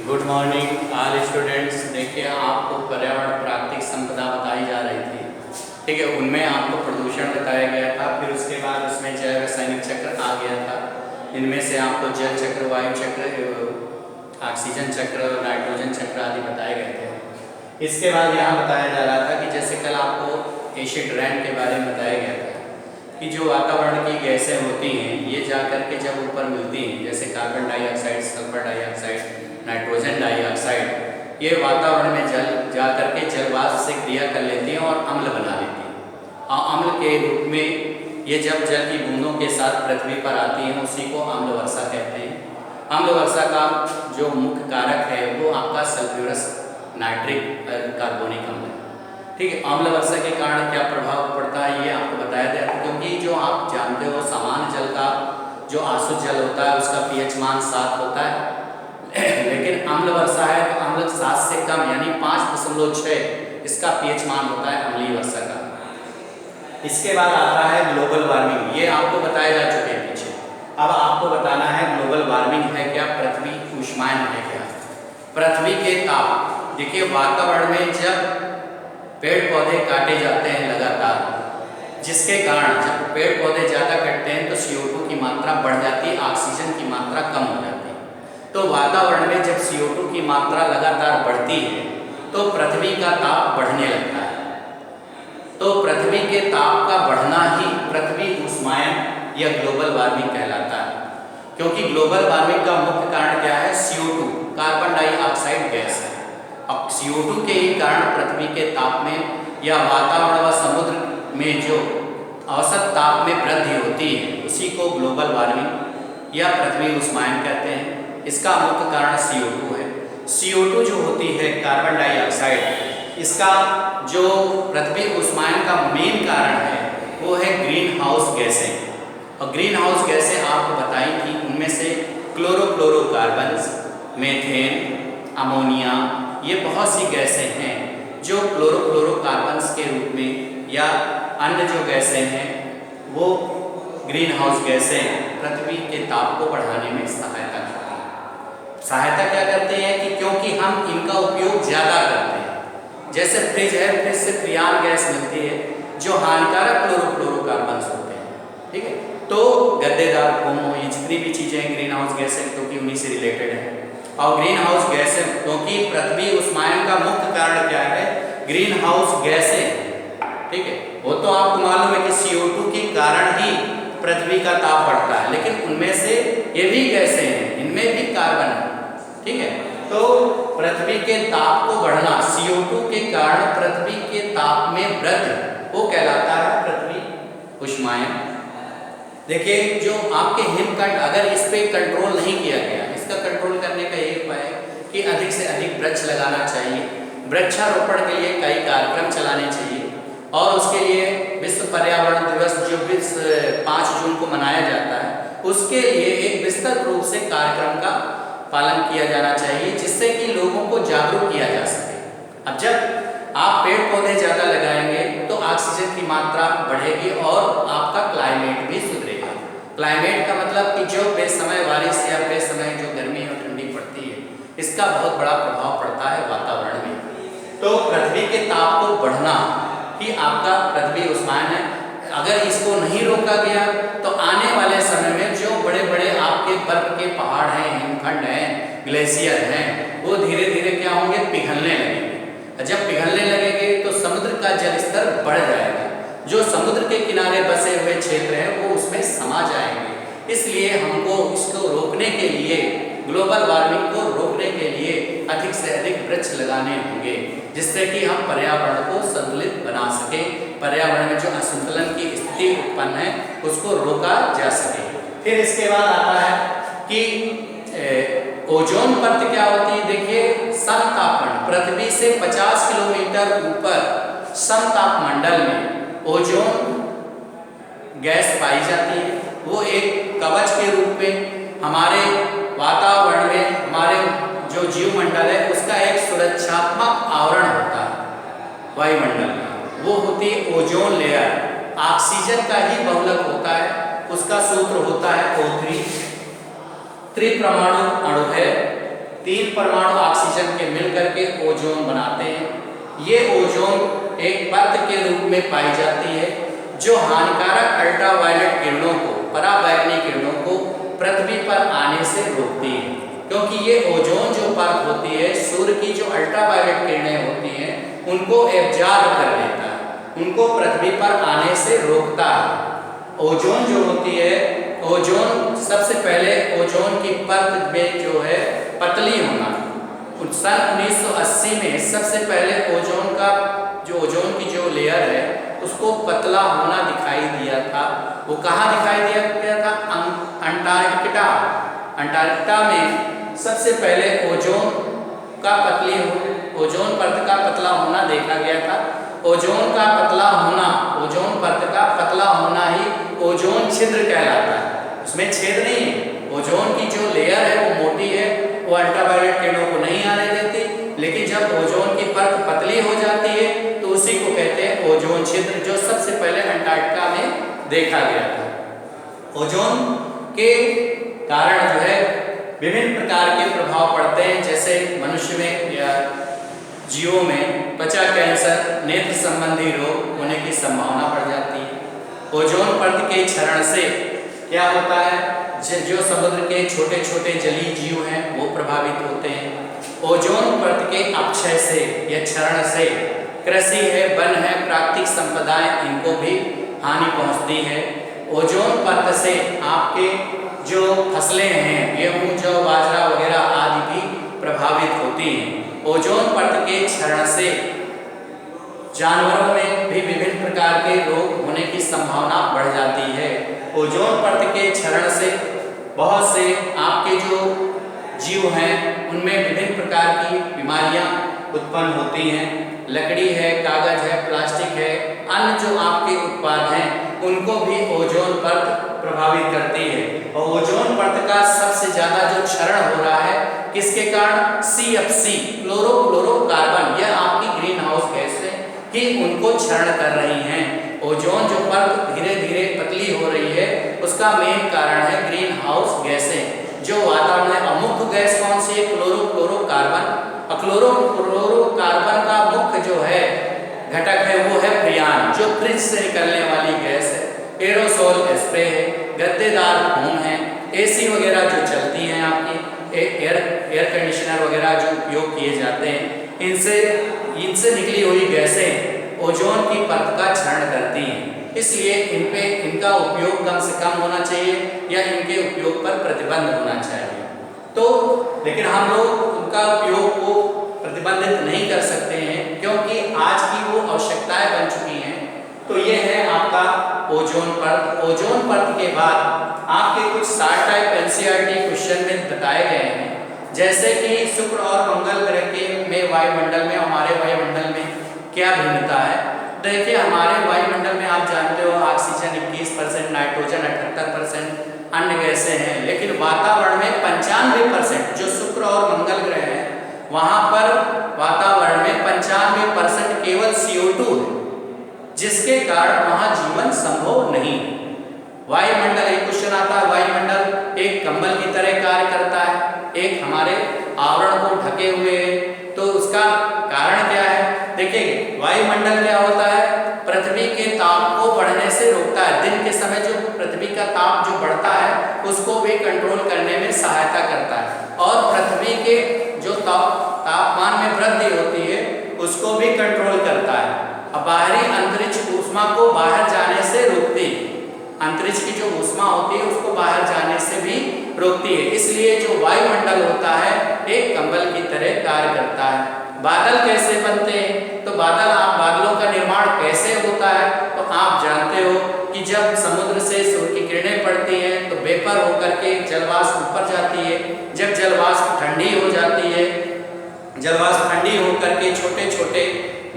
Good morning all students. देखिए, आपको पर्यावरण प्राकृतिक संपदा बताई जा रही थी, ठीक है। उनमें आपको प्रदूषण बताया गया था, फिर उसके बाद उसमें जैव रासायनिक चक्र आ गया था। इनमें से आपको जल चक्र, वायु चक्र, ऑक्सीजन चक्र, नाइट्रोजन चक्र आदि बताए गए थे। इसके बाद यहाँ बताया जा रहा था कि जैसे कल आपको एसिड रेन के बारे में बताया गया था कि जो वातावरण की गैसें होती हैं ये जा करके जब ऊपर मिलती हैं, जैसे carbon dioxide, sulphur dioxide, nitrogen dioxide, ये वातावरण में जल जा करके जलवाष्प से क्रिया कर लेती हैं और अम्ल बना लेती हैं। और अम्ल के रूप में ये जब जल की बूंदों के साथ पृथ्वी पर आती हैं उसी को अम्ल वर्षा कहते हैं। अम्ल वर्षा का जो मुख्य कारक है वो आपका सल्फ्यूरस नाइट्रिक कार्बोनिक अम्ल है, ठीक है। अम्ल वर्षा के कारण क्या प्रभाव पड़ता है ये आपको बताया गया था, क्योंकि जो आप जानते हो सामान्य जल का जो आशुद्ध जल होता है उसका पीएच मान 7 होता है, लेकिन अम्ल वर्षा है तो अम्ल 7 से कम यानी 5.6 इसका पीएच मान होता है अम्लीय वर्षा का। इसके बाद आता है ग्लोबल वार्मिंग, ये आपको बताया जा चुके हैं पीछे। अब आपको बताना है ग्लोबल वार्मिंग है क्या, पृथ्वी ऊष्मायन है क्या। पृथ्वी के ताप, देखिए वातावरण में जब पेड़ पौधे काटे जाते हैं लगातार, जिसके कारण जब पेड़ पौधे ज़्यादा कटते हैं तो CO2 की मात्रा बढ़ जाती है, ऑक्सीजन की मात्रा कम हो जाती है। तो वातावरण में जब CO2 की मात्रा लगातार बढ़ती है तो पृथ्वी का ताप बढ़ने लगता है। तो पृथ्वी के ताप का बढ़ना ही पृथ्वी ऊष्मायन या ग्लोबल वार्मिंग कहलाता है, क्योंकि ग्लोबल वार्मिंग का मुख्य कारण क्या है, CO2 कार्बन डाइऑक्साइड गैस है। अब CO2 के ही कारण पृथ्वी के ताप में या वातावरण व समुद्र में जो औसत ताप में वृद्धि होती है उसी को ग्लोबल वार्मिंग या पृथ्वी ऊष्मायन कहते हैं। इसका मुख्य कारण CO2 है। CO2 जो होती है कार्बन डाइऑक्साइड, इसका जो पृथ्वी ऊष्मायन का मेन कारण है वो है ग्रीन हाउस गैसें। और ग्रीन हाउस गैसें आपको बताई थी, उनमें से क्लोरोफ्लोरोकार्बन्स, मीथेन, अमोनिया, ये बहुत सी गैसें हैं जो क्लोरोफ्लोरोकार्बन्स के रूप में या अन्य जो गैसें हैं वो ग्रीन हाउस गैसें पृथ्वी के ताप को बढ़ाने में सहायता करती हैं। सहायता क्या करते हैं कि क्योंकि हम इनका उपयोग ज़्यादा करते हैं, जैसे फ्रिज है, फ्रिज से फ्रियान गैस मिलती है जो हानिकारक क्लोरोफ्लोरोकार्बन्स होते हैं, ठीक है। तो गद्देदार फोम, ये जितनी भी चीज़ें हैं ग्रीन हाउस गैसें क्योंकि उन्हीं से रिलेटेड है। और ग्रीन हाउस गैसें, क्योंकि पृथ्वी ऊष्मायन का मुख्य कारण क्या है, ग्रीन हाउस गैसें, ठीक है। वो तो आपको मालूम है कि CO2 के कारण ही पृथ्वी का ताप बढ़ता है, लेकिन उनमें से ये भी गैसें हैं, इनमें भी कार्बन है, ठीक है। तो पृथ्वी के ताप को बढ़ना, CO2 के कारण पृथ्वी के ताप में वृद्धि, वो कहलाता है पृथ्वी ऊष्मायन। देखिए जो आपके हिमखंड, अगर इस पे कंट्रोल नहीं किया गया, इसका कंट्रोल करने का यही उपाय है कि अधिक से अधिक वृक्ष लगाना चाहिए। वृक्षारोपण के लिए कई कार्यक्रम चलाने चाहिए और उसके लिए विश्व पर्यावरण दिवस जो 5 जून को मनाया जाता है उसके लिए एक विस्तृत रूप से कार्यक्रम का पालन किया जाना चाहिए, जिससे कि लोगों को जागरूक किया जा सके। अब जब आप पेड़ पौधे ज़्यादा लगाएंगे तो ऑक्सीजन की मात्रा बढ़ेगी और आपका क्लाइमेट भी सुधरेगा। क्लाइमेट का मतलब कि जो बेसमय बारिश या बेसमय जो गर्मी और ठंडी पड़ती है, इसका बहुत बड़ा प्रभाव पड़ता है वातावरण में। तो पृथ्वी के ताप को बढ़ना ही आपका पृथ्वी ऊष्मायन है। अगर इसको नहीं रोका गया तो आने वाले समय में जो बड़े बड़े आपके बर्फ के पहाड़ हैं, हिमखंड हैं, ग्लेशियर हैं, वो धीरे धीरे क्या होंगे, पिघलने लगेंगे। जब पिघलने लगेंगे तो समुद्र का जल स्तर बढ़ जाएगा, जो समुद्र के किनारे बसे हुए क्षेत्र हैं वो उसमें समा जाएंगे। इसलिए हमको इसको रोकने के लिए, ग्लोबल वार्मिंग को रोकने के लिए अधिक से अधिक वृक्ष लगाने होंगे, जिससे कि हम पर्यावरण को संतुलित बना सकें, पर्यावरण में जो असंतुलन की स्थिति उत्पन्न है उसको रोका जा सके। फिर इसके बाद आता है कि ओजोन परत क्या होती है। देखिए समतापमंडल, पृथ्वी से 50 किलोमीटर ऊपर समतापमंडल में ओजोन गैस पाई जाती है। वो एक कवच के रूप में हमारे वातावरण में, हमारे जो जीवमंडल है उसका एक सुरक्षात्मक आवरण होता है वायुमंडल का, वो होती है ओजोन लेयर। ऑक्सीजन का ही बहुलक होता है, उसका सूत्र होता है O3, त्रिपरमाणु अणु है 3 परमाणु ऑक्सीजन के मिलकर के ओजोन बनाते हैं। ये ओजोन एक परत के रूप में पाई जाती है जो हानिकारक अल्ट्रावायलेट किरणों को, पराबैंगनी किरणों को पृथ्वी पर आने से रोकती है, क्योंकि ये ओजोन जो परत होती है सूर्य की जो अल्ट्रावायलेट किरणें होती हैं उनको एब्जॉर्ब कर लेता है, उनको पृथ्वी पर आने से रोकता है। ओजोन जो होती है, ओजोन सबसे पहले ओजोन की परत में जो है पतली होना, सन 1980 में सबसे पहले ओजोन की जो लेयर है उसको पतला होना दिखाई दिया था। वो कहाँ दिखाई दिया था? अंटार्कटिका में सबसे पहले ओजोन परत का पतला होना देखा गया था। ओजोन परत का पतला होना ही ओजोन छिद्र कहलाता है। उसमें छेद नहीं है। ओजोन की जो लेयर है वो मोटी है, वो अल्ट्रावायलेट किरणों को नहीं आने देती, लेकिन जब ओजोन की परत पतली हो जाती है तो उसी को कहते हैं ओजोन छिद्र, जो सबसे पहले अंटार्कटिका में देखा गया था। ओजोन के कारण जो है विभिन्न प्रकार के प्रभाव पड़ते हैं, जैसे मनुष्य में या जीवों में त्वचा कैंसर, नेत्र संबंधी रोग होने की संभावना बढ़ जाती है। ओजोन परत के क्षरण से क्या होता है? जो समुद्र के छोटे छोटे जलीय जीव हैं वो प्रभावित होते हैं। ओजोन परत के अपक्षय से या क्षरण से कृषि है, वन है, प्राकृतिक संपदाएं, इनको भी हानि पहुंचती है। ओजोन परत से आपके जो फसलें हैं, गेहूं, जौ, बाजरा वगैरह आदि भी प्रभावित होती हैं। ओजोन परत के क्षरण से जानवरों में भी विभिन्न प्रकार के रोग होने की संभावना बढ़ जाती है। ओजोन परत के क्षरण से बहुत से आपके जो जीव हैं उनमें विभिन्न प्रकार की बीमारियां उत्पन्न होती हैं। लकड़ी है, कागज है, प्लास्टिक है, अन्य जो आपके उत्पाद हैं उनको भी ओजोन परत प्रभावित करती है। और ओजोन परत का सबसे ज्यादा जो क्षरण हो रहा है किसके कारण? CFC, क्लोरोफ्लोरोकार्बन, यह आपकी ग्रीन हाउस गैस है कि उनको क्षरण कर रही हैं। ओजोन जो परत धीरे धीरे पतली हो रही है उसका मेन कारण है ग्रीन हाउस गैसें जो वातावरण में। मुख्य गैस कौन सी है? क्लोरोफ्लोरोकार्बन। और क्लोरोफ्लोरोकार्बन का मुख्य जो है घटक है वो है फ्रियान, जो फ्रिज से निकलने वाली गैस है। एरोसोल स्प्रे है, गद्देदार फोम है, AC वगैरह जो चलती हैं आपकी, एयर कंडीशनर वगैरह जो उपयोग किए जाते हैं, इनसे निकली हुई गैसें ओजोन की परत का क्षरण करती हैं। इसलिए इनका उपयोग कम से कम होना चाहिए या इनके उपयोग पर प्रतिबंध होना चाहिए। तो लेकिन हम लोग उनका उपयोग को प्रतिबंधित नहीं कर सकते हैं क्योंकि आज की वो आवश्यकताएं बन चुकी हैं। तो ये है आपका ओजोन परत। ओजोन परत के बाद आपके कुछ शार्ट टाइप NCERT क्वेश्चन में बताए गए हैं, जैसे कि शुक्र और मंगल ग्रह के में वायुमंडल में, हमारे वायुमंडल में क्या भिन्नता है। देखिए हमारे वायुमंडल में आप जानते हो ऑक्सीजन 21%, नाइट्रोजन 78%, अन्य गैसें हैं, लेकिन वातावरण में 95%, जो शुक्र और मंगल ग्रह है वहां पर वातावरण में 95% केवल CO2 है, जिसके कारण वहां जीवन संभव नहीं है। वायुमंडल, एक क्वेश्चन आता है, वायुमंडल एक कंबल की तरह कार्य करता है, एक हमारे आवरण को ढके हुए है, तो उसका कारण क्या है? देखिए वायुमंडल क्या होता है? पृथ्वी के ताप को बढ़ने से रोकता है। दिन के समय जो पृथ्वी का ताप जो बढ़ता है उसको भी कंट्रोल करने में सहायता करता है, और पृथ्वी के जो तापमान में वृद्धि होती है उसको भी कंट्रोल करता है। अब बाहरी अंतरिक्ष ऊष्मा को बाहर जाने से रोकती है, अंतरिक्ष की जो ऊष्मा होती है उसको बाहर जाने से भी रोकती है। इसलिए जो वायुमंडल होता है एक कंबल की तरह कार्य करता है। बादल कैसे बनते हैं? तो बादलों का निर्माण कैसे होता है? तो आप जानते हो कि जब समुद्र से सूर्य की किरणें पड़ती हैं तो वेपर होकर के जलवाष्प ऊपर जाती है। जब जलवाष्प ठंडी हो जाती है, जलवाष्प ठंडी होकर के छोटे छोटे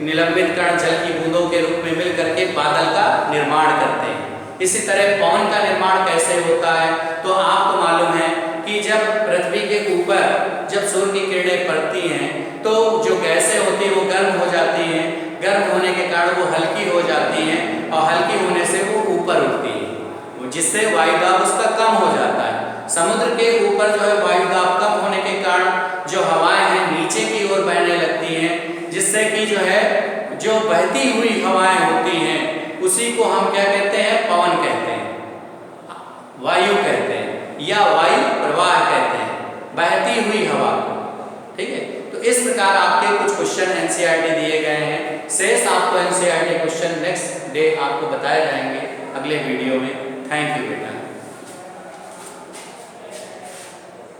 निलंबित कण जल की बूंदों के रूप में मिलकर के बादल का निर्माण करते हैं। इसी तरह पवन का निर्माण कैसे होता है? तो आपको मालूम है कि जब पृथ्वी के ऊपर जब सूर्य की किरणें पड़ती हैं तो जो गैसें होती हैं वो गर्म हो जाती हैं, गर्म होने के कारण वो हल्की हो जाती हैं, और हल्की होने से वो ऊपर उठती है, जिससे वायुदाब उसका कम हो जाता है। समुद्र के ऊपर जो है वायुदाब कम होने के कारण जो बहती हुई हवाएं होती हैं उसी को हम क्या कहते हैं? पवन कहते हैं, वायु कहते हैं या वायु प्रवाह कहते हैं, बहती हुई हवा। ठीक है, तो इस प्रकार आपके कुछ क्वेश्चन एनसीईआरटी दिए गए हैं। शेष आपको एनसीईआरटी क्वेश्चन नेक्स्ट डे आपको बताए जाएंगे अगले वीडियो में। थैंक यू बेटा।